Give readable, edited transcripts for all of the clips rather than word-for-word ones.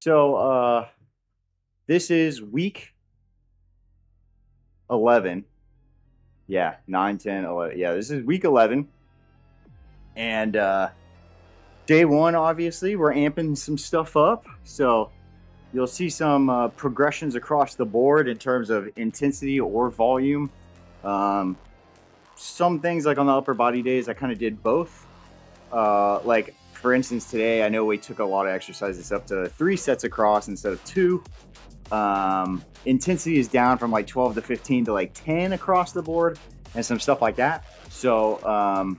So this is week 11. Yeah, 9, 10, 11. Yeah, this is week 11. And day one, obviously, we're amping some stuff up. So you'll see some progressions across the board in terms of intensity or volume. Um, some things like on the upper body days, I kind of did both. Like, for instance, today, I know we took a lot of exercises up to 3 sets across instead of 2. Intensity is down from like 12 to 15 to like 10 across the board and some stuff like that. So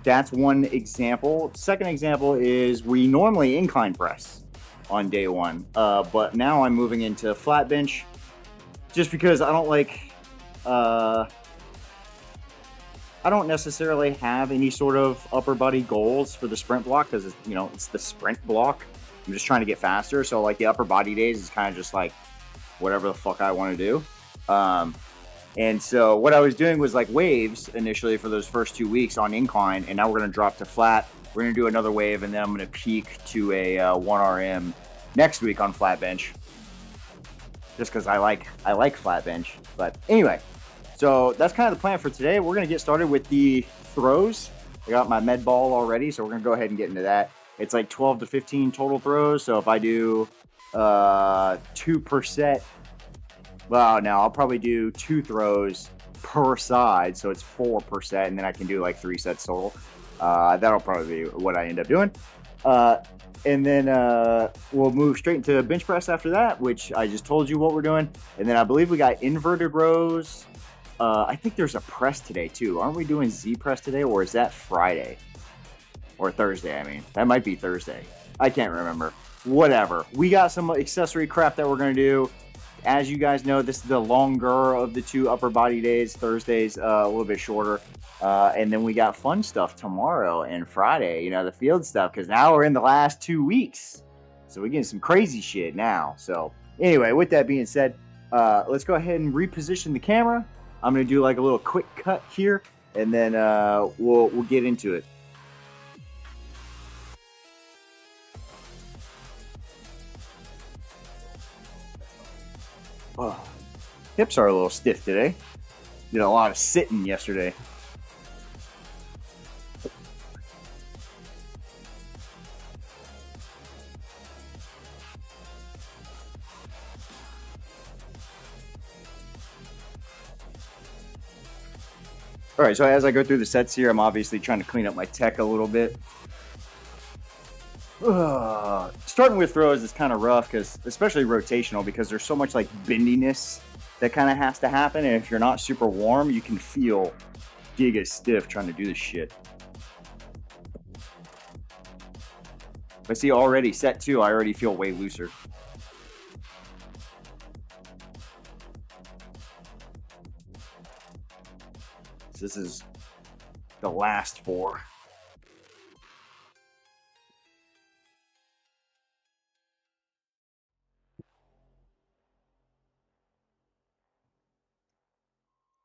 that's one example. Second example is we normally incline press on day one, but now I'm moving into flat bench just because I don't like I don't necessarily have any sort of upper body goals for the sprint block because it's the sprint block. I'm just trying to get faster. So like the upper body days is kind of just like whatever the fuck I want to do. And so what I was doing was like waves initially for those first 2 weeks on incline, and now we're going to drop to flat. We're going to do another wave, and then I'm going to peak to a 1RM next week on flat bench, just because I like flat bench. But anyway, so that's kind of the plan for today. We're going to get started with the throws. I got my med ball already, so we're going to go ahead and get into that. It's like 12 to 15 total throws. So if I do 2 per set, well, now I'll probably do 2 throws per side. So it's 4 per set, and then I can do like 3 sets total. That'll probably be what I end up doing. And then we'll move straight into bench press after that, which I just told you what we're doing. And then I believe we got inverted rows. I think there's a press today too. Aren't we doing Z press today, or is that Friday? Or Thursday, I mean. That might be Thursday. I can't remember. Whatever. We got some accessory crap that we're going to do. As you guys know, this is the longer of the 2 upper body days. Thursday's a little bit shorter. And then we got fun stuff tomorrow and Friday, the field stuff, because now we're in the last 2 weeks. So we're getting some crazy shit now. So anyway, with that being said, let's go ahead and reposition the camera. I'm going to do like a little quick cut here, and then we'll get into it. Oh, hips are a little stiff today. Did a lot of sitting yesterday. All right, so as I go through the sets here, I'm obviously trying to clean up my tech a little bit. Starting with throws is kind of rough, because especially rotational, because there's so much like bendiness that kind of has to happen, and if you're not super warm, you can feel giga stiff trying to do this shit. I see already set 2, I already feel way looser. So this is the last 4.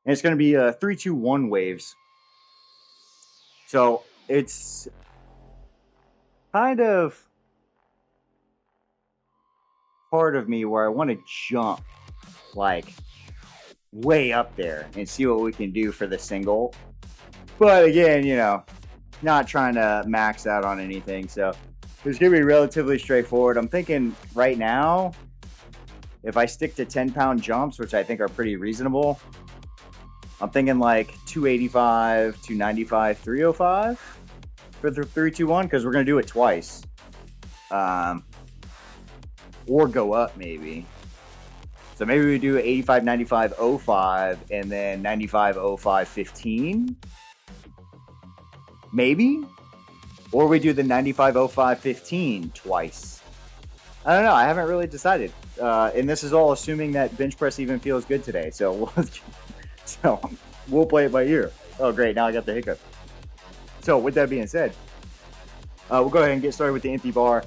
And it's going to be 3, 2, 1 waves. So it's kind of part of me where I want to jump like way up there and see what we can do for the single. But again, not trying to max out on anything. So it's going to be relatively straightforward. I'm thinking right now, if I stick to 10-pound jumps, which I think are pretty reasonable, I'm thinking like 285, 295, 305 for the 3, 2, 1, because we're going to do it twice. Or go up maybe. So maybe we do 85, 95, 05, and then 95, 05, 15. Maybe? Or we do the 95, 05, 15 twice. I don't know. I haven't really decided. And this is all assuming that bench press even feels good today. So we'll play it by ear. Oh, great. Now I got the hiccup. So with that being said, we'll go ahead and get started with the empty bar.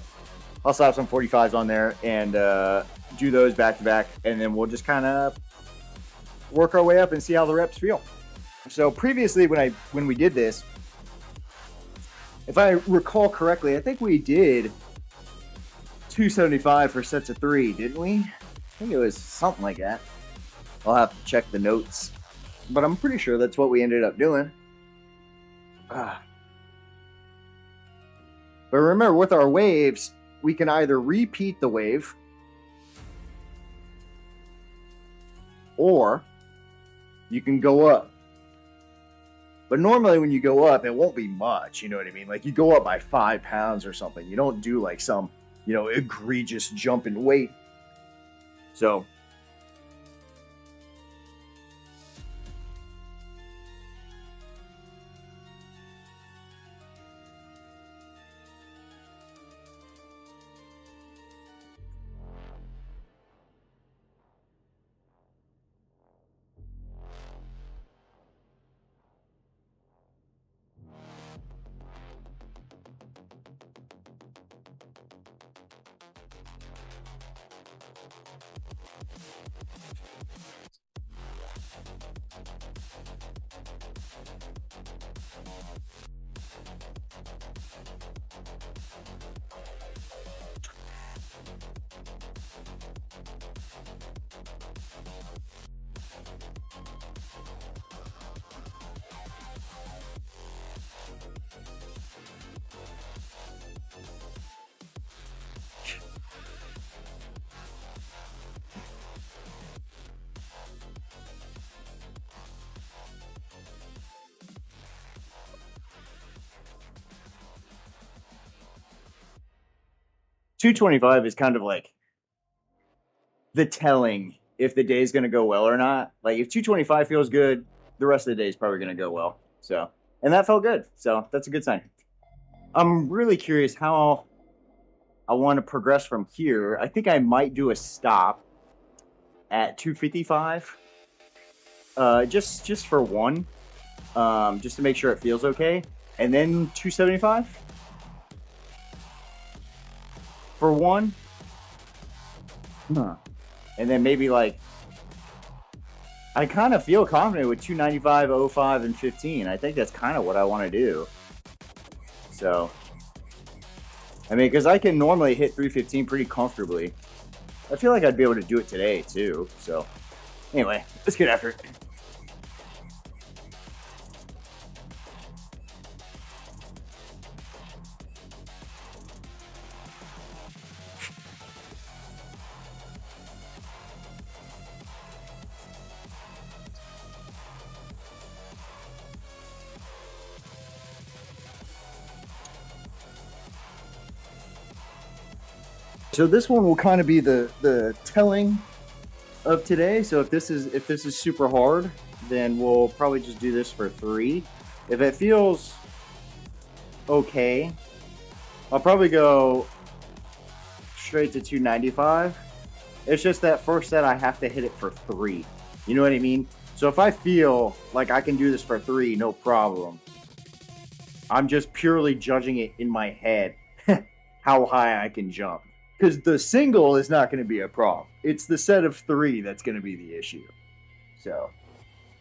I'll slap some 45s on there and do those back to back, and then we'll just kind of work our way up and see how the reps feel. So previously when we did this, if I recall correctly, I think we did 275 for sets of 3, didn't we? I think it was something like that. I'll have to check the notes, but I'm pretty sure that's what we ended up doing. But remember, with our waves, we can either repeat the wave or you can go up. But normally when you go up, it won't be much, you know what I mean? Like you go up by 5 pounds or something. You don't do like some, egregious jump in weight. So 225 is kind of like the telling if the day is going to go well or not. Like if 225 feels good, the rest of the day is probably going to go well. So, and that felt good. So that's a good sign. I'm really curious how I want to progress from here. I think I might do a stop at 255. Just for one. Just to make sure it feels okay. And then 275 for one. And then maybe like I kind of feel confident with 295, 05, and 15. I think that's kind of what I want to do. So, I mean, because I can normally hit 315 pretty comfortably. I feel like I'd be able to do it today too. So, anyway, let's get after it. So this one will kind of be the telling of today. So if this is super hard, then we'll probably just do this for 3. If it feels okay, I'll probably go straight to 295. It's just that first set I have to hit it for 3. You know what I mean? So if I feel like I can do this for 3, no problem. I'm just purely judging it in my head how high I can jump. Because the single is not going to be a problem. It's the set of 3 that's going to be the issue. So,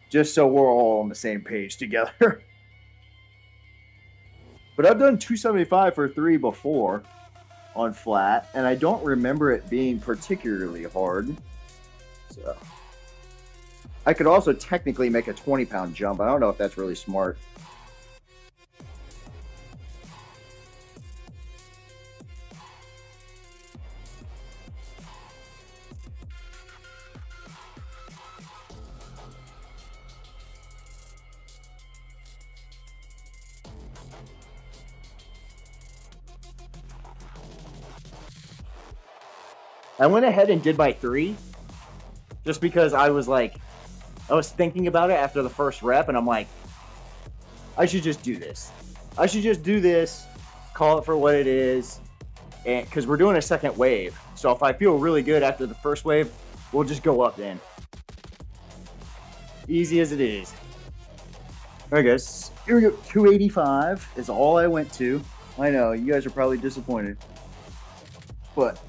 just so we're all on the same page together. But I've done 275 for 3 before on flat, and I don't remember it being particularly hard. So, I could also technically make a 20-pound jump. I don't know if that's really smart. I went ahead and did my 3 just because I was thinking about it after the first rep, and I'm like, I should just do this. I should just do this, call it for what it is, and because we're doing a second wave. So if I feel really good after the first wave, we'll just go up then. Easy as it is. All right, guys. Here we go. 285 is all I went to. I know, you guys are probably disappointed. But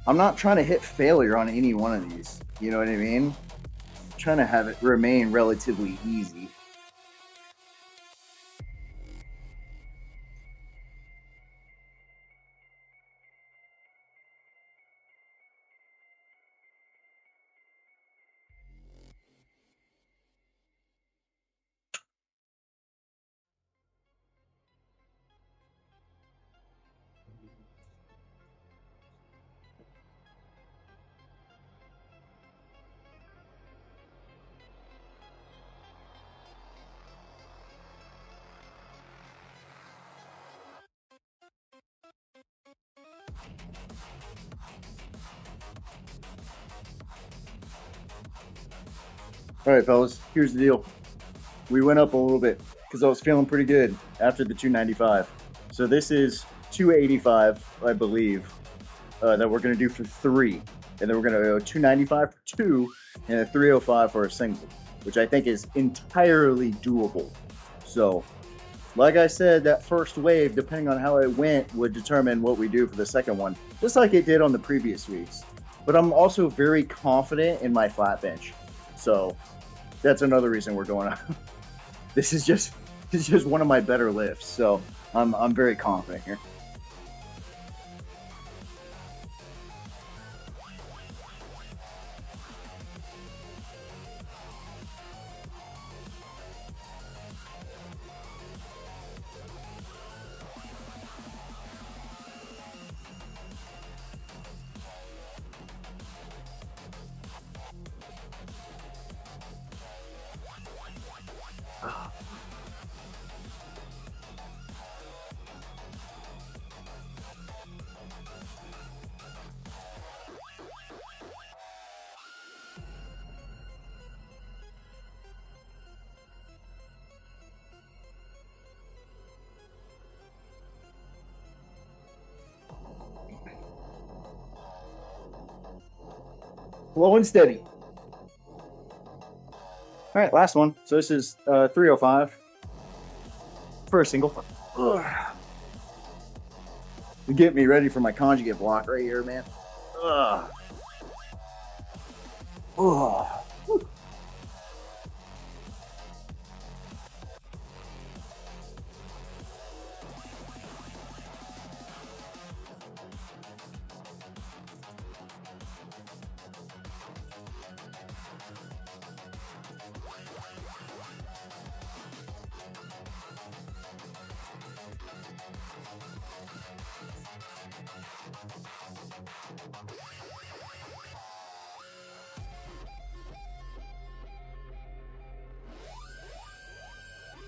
I'm not trying to hit failure on any one of these. You know what I mean? I'm trying to have it remain relatively easy. All right, fellas, here's the deal. We went up a little bit because I was feeling pretty good after the 295. So this is 285, I believe, that we're going to do for 3. And then we're going to go 295 for 2 and a 305 for a single, which I think is entirely doable. So, like I said, that first wave, depending on how it went, would determine what we do for the second one, just like it did on the previous weeks. But I'm also very confident in my flat bench. So that's another reason we're going on. This is just one of my better lifts. So I'm very confident here. Slow and steady. All right, last one. So this is 305 for a single. Ugh. You get me ready for my conjugate block right here, man. Ugh. Ugh.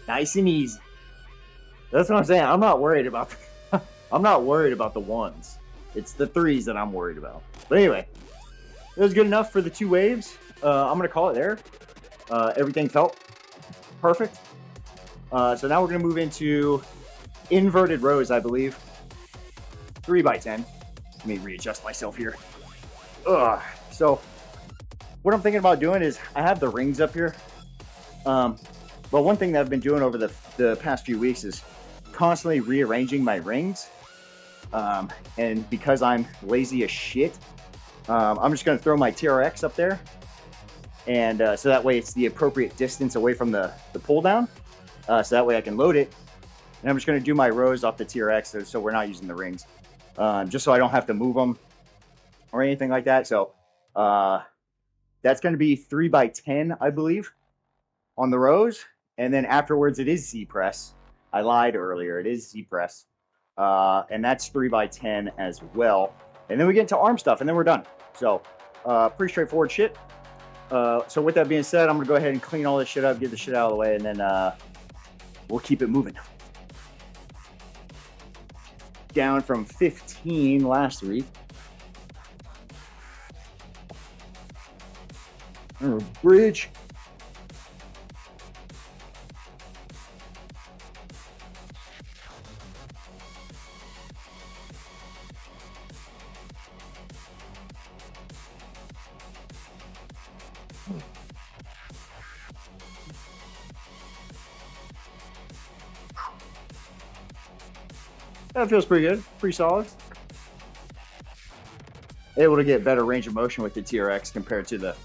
Nice and easy. That's what I'm saying. I'm not worried about. I'm not worried about the ones. It's the threes that I'm worried about. But anyway, it was good enough for the 2 waves. I'm gonna call it there. Everything felt perfect. So now we're gonna move into inverted rows, I believe. 3 by 10. Let me readjust myself here. Ugh. So what I'm thinking about doing is I have the rings up here. But one thing that I've been doing over the past few weeks is constantly rearranging my rings. And because I'm lazy as shit, I'm just going to throw my TRX up there. And so that way it's the appropriate distance away from the pull down. So that way I can load it. And I'm just going to do my rows off the TRX so we're not using the rings. Just so I don't have to move them or anything like that. So that's going to be 3 by 10, I believe, on the rows. And then afterwards, it is Z press. I lied earlier. It is Z press. And that's 3 by 10 as well. And then we get into arm stuff, and then we're done. So pretty straightforward shit. So with that being said, I'm going to go ahead and clean all this shit up, get the shit out of the way, and then we'll keep it moving. Down from 15 last week. Bridge. That feels pretty good, pretty solid. Able to get better range of motion with the TRX compared to the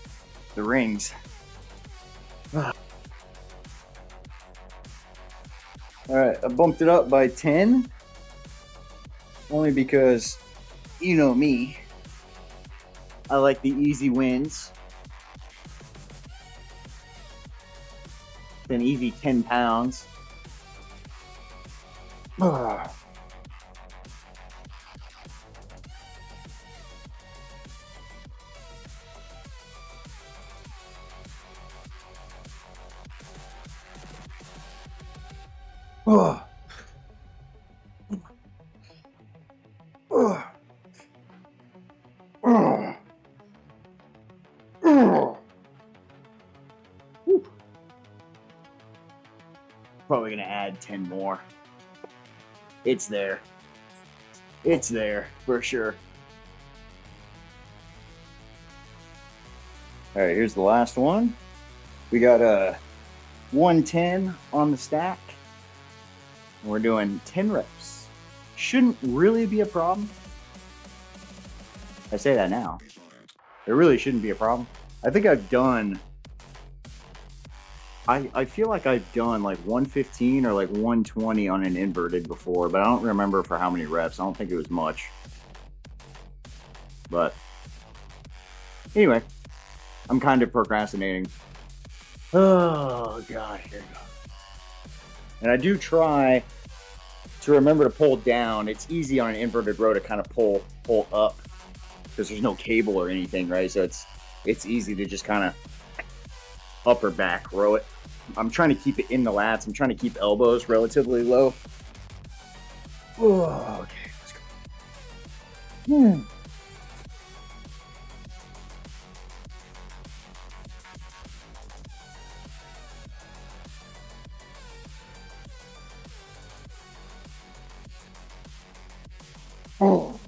rings. All right, I bumped it up by 10, only because, you know me, I like the easy wins. An easy 10 pounds. Oh. Oh. Oh. Oh. probably going to add 10 more. It's there. It's there for sure. All right, here's the last one. We got a 110 on the stack. And we're doing 10 reps. Shouldn't really be a problem. I say that now. It really shouldn't be a problem. I think I've done... I feel like I've done like 115 or like 120 on an inverted before, but I don't remember for how many reps. I don't think it was much. But anyway, I'm kind of procrastinating. Oh, God, here we go. And I do try to remember to pull down. It's easy on an inverted row to kind of pull up because there's no cable or anything, right? So it's easy to just kind of up or back row it. I'm trying to keep it in the lats. I'm trying to keep elbows relatively low. Oh, okay, let's go. Oh.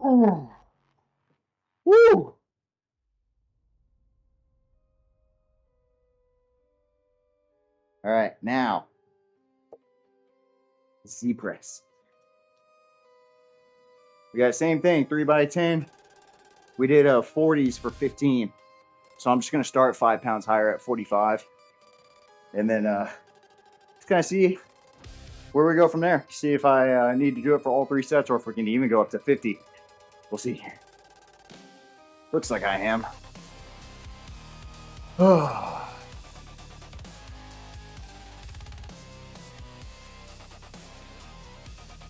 Oh. Woo! All right, now Z press. We got the same thing, 3x10. We did 40s for 15. So I'm just gonna start 5 pounds higher at 45. And then just kind of see where we go from there. See if I need to do it for all 3 sets or if we can even go up to 50. We'll see. Looks like I am. Oh.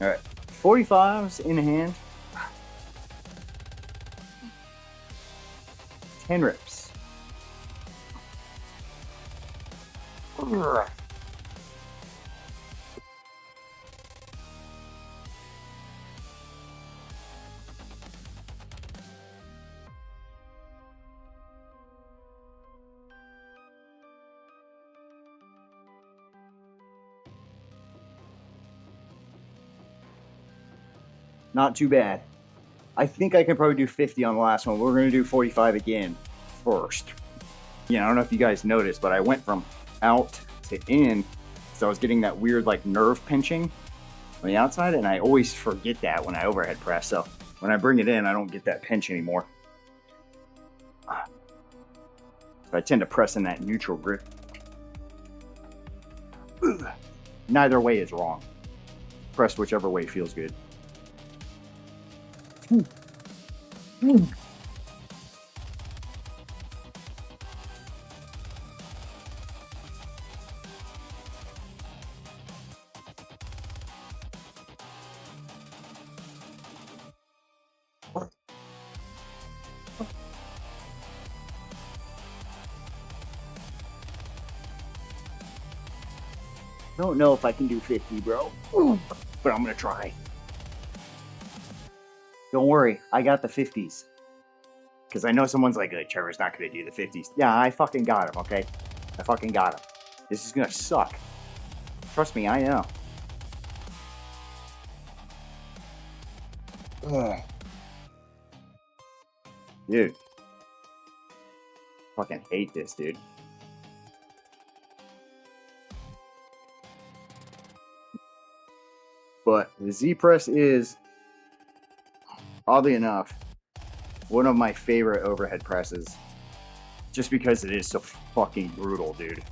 All right, 45s in hand. 10 reps. Not too bad. I think I can probably do 50 on the last one. We're going to do 45 again first. I don't know if you guys noticed, but I went from out to in, so I was getting that weird like nerve pinching on the outside, and I always forget that when I overhead press. So when I bring it in, I don't get that pinch anymore. So I tend to press in that neutral grip. Neither way is wrong. Press whichever way feels good. Don't know if I can do 50, bro, but I'm gonna try. Don't worry, I got the 50s. Because I know someone's like, Trevor's not gonna do the 50s. Yeah, I fucking got him, okay? I fucking got him. This is gonna suck. Trust me, I know. Ugh. Dude. Fucking hate this, dude. But the Z press is, oddly enough, one of my favorite overhead presses. Just because it is so fucking brutal, dude.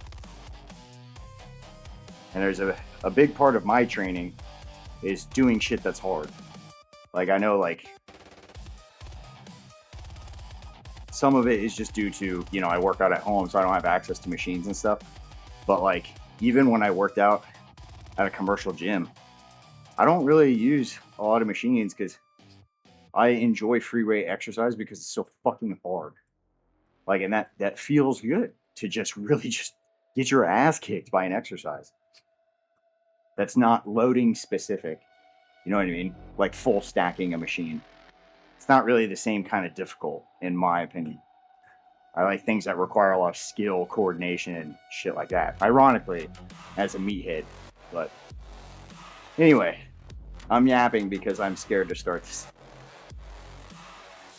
And there's a big part of my training is doing shit that's hard. Like, I know, like, some of it is just due to, I work out at home, so I don't have access to machines and stuff. But, like, even when I worked out at a commercial gym, I don't really use a lot of machines because I enjoy free weight exercise because it's so fucking hard. Like, and that feels good to just really just get your ass kicked by an exercise. That's not loading specific. You know what I mean? Like full stacking a machine. It's not really the same kind of difficult, in my opinion. I like things that require a lot of skill, coordination, and shit like that. Ironically, as a meathead. But anyway, I'm yapping because I'm scared to start this.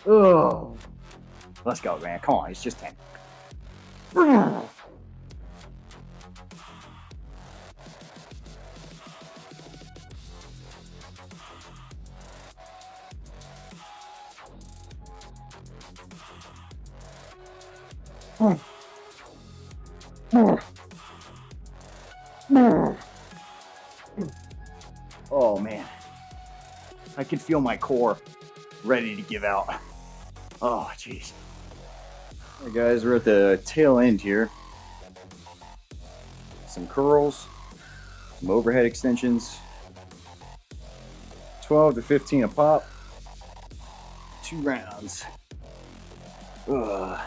Oh, let's go, man. Come on, it's just 10. Oh man, I can feel my core ready to give out. Oh jeez. All right, guys, we're at the tail end here. Some curls, some overhead extensions, 12 to 15 a pop, 2 rounds. Ugh.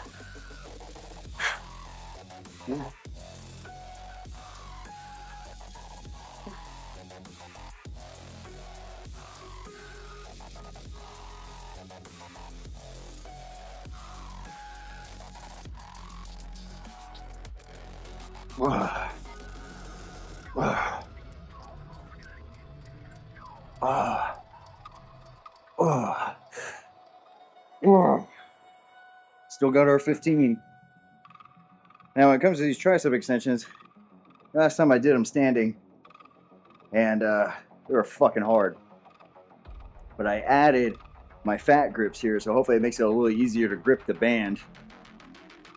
Still got our 15. Now, when it comes to these tricep extensions, last time I did them standing, and they were fucking hard. But I added my fat grips here, so hopefully it makes it a little easier to grip the band.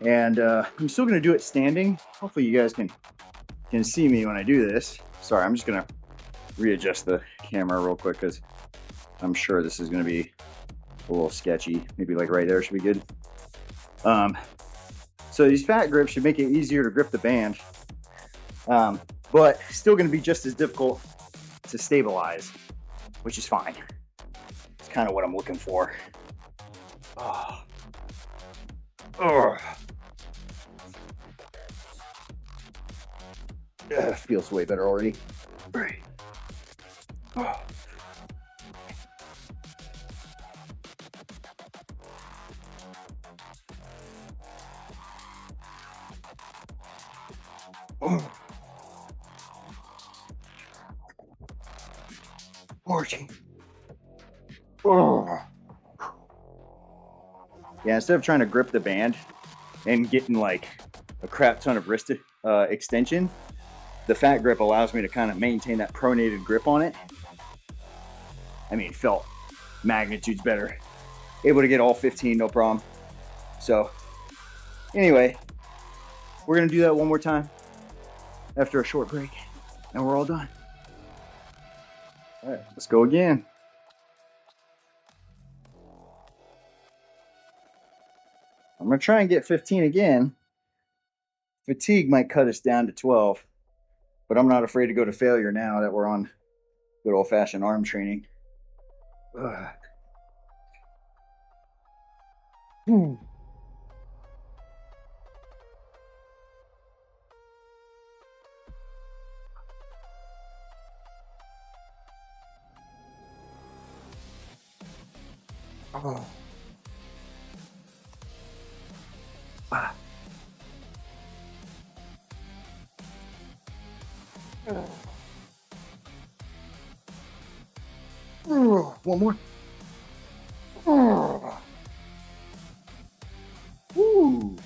And I'm still gonna do it standing. Hopefully you guys can see me when I do this. Sorry, I'm just gonna readjust the camera real quick because I'm sure this is gonna be a little sketchy. Maybe like right there should be good. So these fat grips should make it easier to grip the band, but still gonna be just as difficult to stabilize, which is fine. It's kind of what I'm looking for. Oh. Oh. Feels way better already. Oh. Oh. 14. Oh. Yeah, instead of trying to grip the band and getting like a crap ton of wrist extension, the fat grip allows me to kind of maintain that pronated grip on it. I mean, it felt magnitudes better. Able to get all 15, no problem. So anyway, we're gonna do that one more time after a short break, and we're all done. All right, let's go again. I'm gonna try and get 15 again. Fatigue might cut us down to 12, but I'm not afraid to go to failure now that we're on good old-fashioned arm training. Oh. Ah. One more. Woo. I'm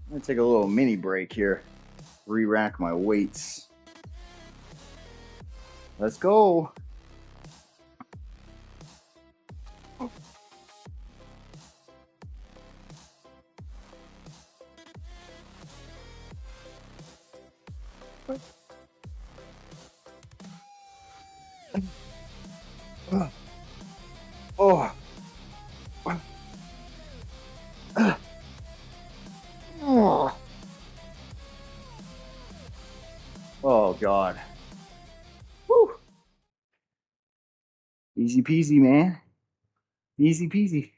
gonna take a little mini break here. Re-rack my weights. Let's go. Oh. Oh God. Whew. Easy peasy, man. Easy peasy.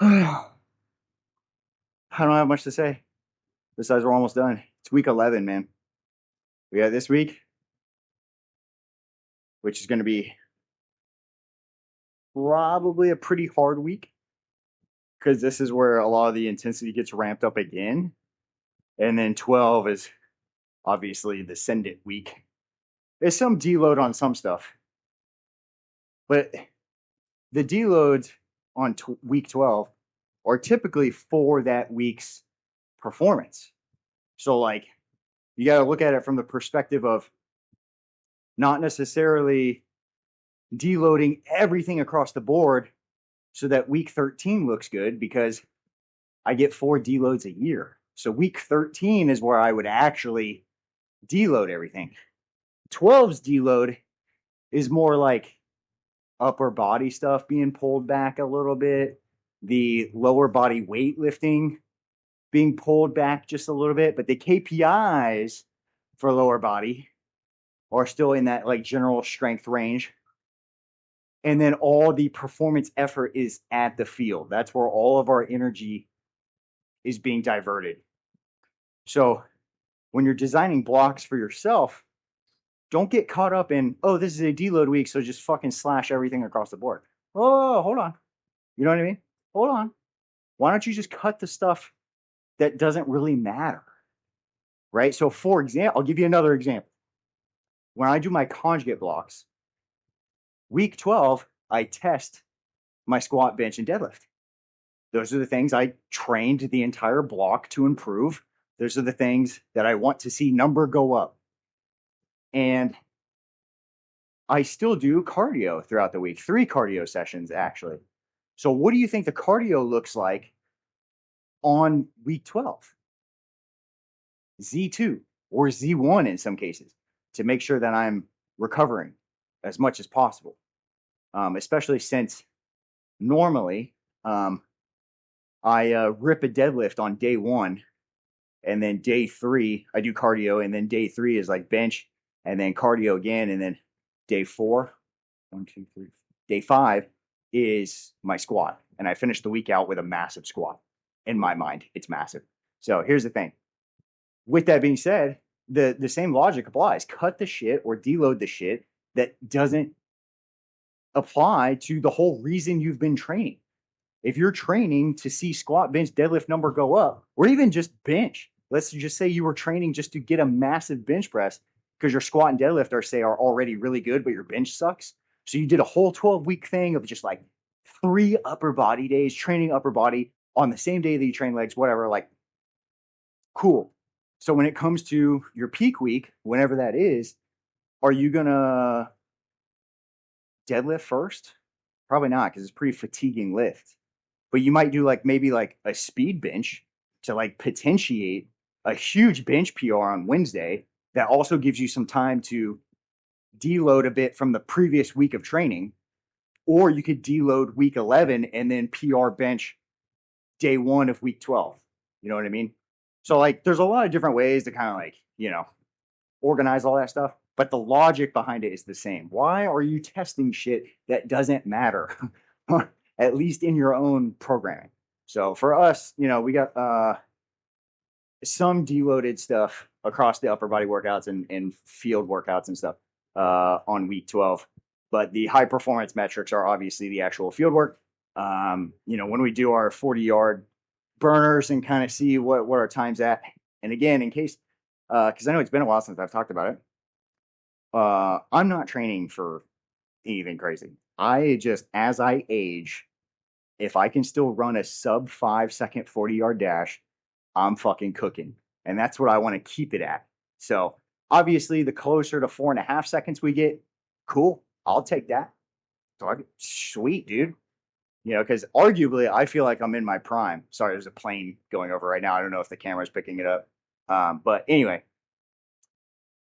I don't have much to say. Besides, we're almost done. It's week 11, man. We got this week, which is going to be probably a pretty hard week because this is where a lot of the intensity gets ramped up again. And then 12 is obviously the send it week. There's some deload on some stuff, but the deloads on week 12 are typically for that week's performance. So, like, you got to look at it from the perspective of not necessarily deloading everything across the board so that week 13 looks good because I get 4 deloads a year. So week 13 is where I would actually deload everything. 12's deload is more like upper body stuff being pulled back a little bit, the lower body weightlifting being pulled back just a little bit, but the KPIs for lower body are still in that like general strength range. And then all the performance effort is at the field. That's where all of our energy is being diverted. So when you're designing blocks for yourself, don't get caught up in, oh, this is a deload week, so just fucking slash everything across the board. Oh, hold on. You know what I mean? Hold on. Why don't you just cut the stuff that doesn't really matter? Right? So for example, I'll give you another example. When I do my conjugate blocks, week 12, I test my squat, bench, and deadlift. Those are the things I trained the entire block to improve. Those are the things that I want to see number go up. And I still do cardio throughout the week, 3 cardio sessions actually. So what do you think the cardio looks like on week 12? Z2 or Z1 in some cases to make sure that I'm recovering as much as possible. Especially since normally I rip a deadlift on day 1 and then day 3 I do cardio, and then day 3 is like bench and then cardio again, and then day 4, 1, 2, 3, day 5 is my squat, and I finish the week out with a massive squat. In my mind, it's massive. So here's the thing. With that being said, the same logic applies. Cut the shit or deload the shit that doesn't apply to the whole reason you've been training. If you're training to see squat, bench, deadlift number go up, or even just bench, let's just say you were training just to get a massive bench press because your squat and deadlift are already really good, but your bench sucks. So you did a whole 12-week thing of just like 3 upper body days, training upper body on the same day that you train legs, whatever, like, cool. So when it comes to your peak week, whenever that is, are you going to deadlift first? Probably not, because it's a pretty fatiguing lift. But you might do like maybe like a speed bench to like potentiate a huge bench PR on Wednesday that also gives you some time to deload a bit from the previous week of training. Or you could deload week 11 and then PR bench day 1 of week 12. You know what I mean? So like there's a lot of different ways to kind of like, you know, organize all that stuff, but the logic behind it is the same. Why are you testing shit that doesn't matter? At least in your own programming. So for us, you know, we got some deloaded stuff across the upper body workouts and field workouts and stuff on week 12. But the high performance metrics are obviously the actual field work. You know, when we do our 40-yard burners and kind of see what our time's at. And again, in case, because I know it's been a while since I've talked about it, I'm not training for anything crazy. I just, as I age, if I can still run a sub 5-second 40-yard dash, I'm fucking cooking. And that's what I want to keep it at. So obviously, the closer to 4.5 seconds we get, cool. I'll take that. So sweet, dude. You know, because arguably, I feel like I'm in my prime. Sorry, there's a plane going over right now. I don't know if the camera's picking it up. But anyway,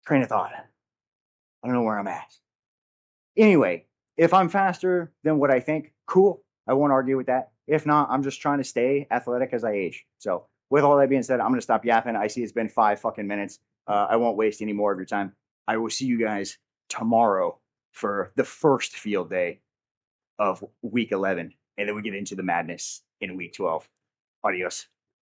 train of thought. I don't know where I'm at. Anyway, if I'm faster than what I think, cool. I won't argue with that. If not, I'm just trying to stay athletic as I age. So with all that being said, I'm going to stop yapping. I see it's been 5 fucking minutes. I won't waste any more of your time. I will see you guys tomorrow for the first field day of week 11. And then we get into the madness in week 12. Adios.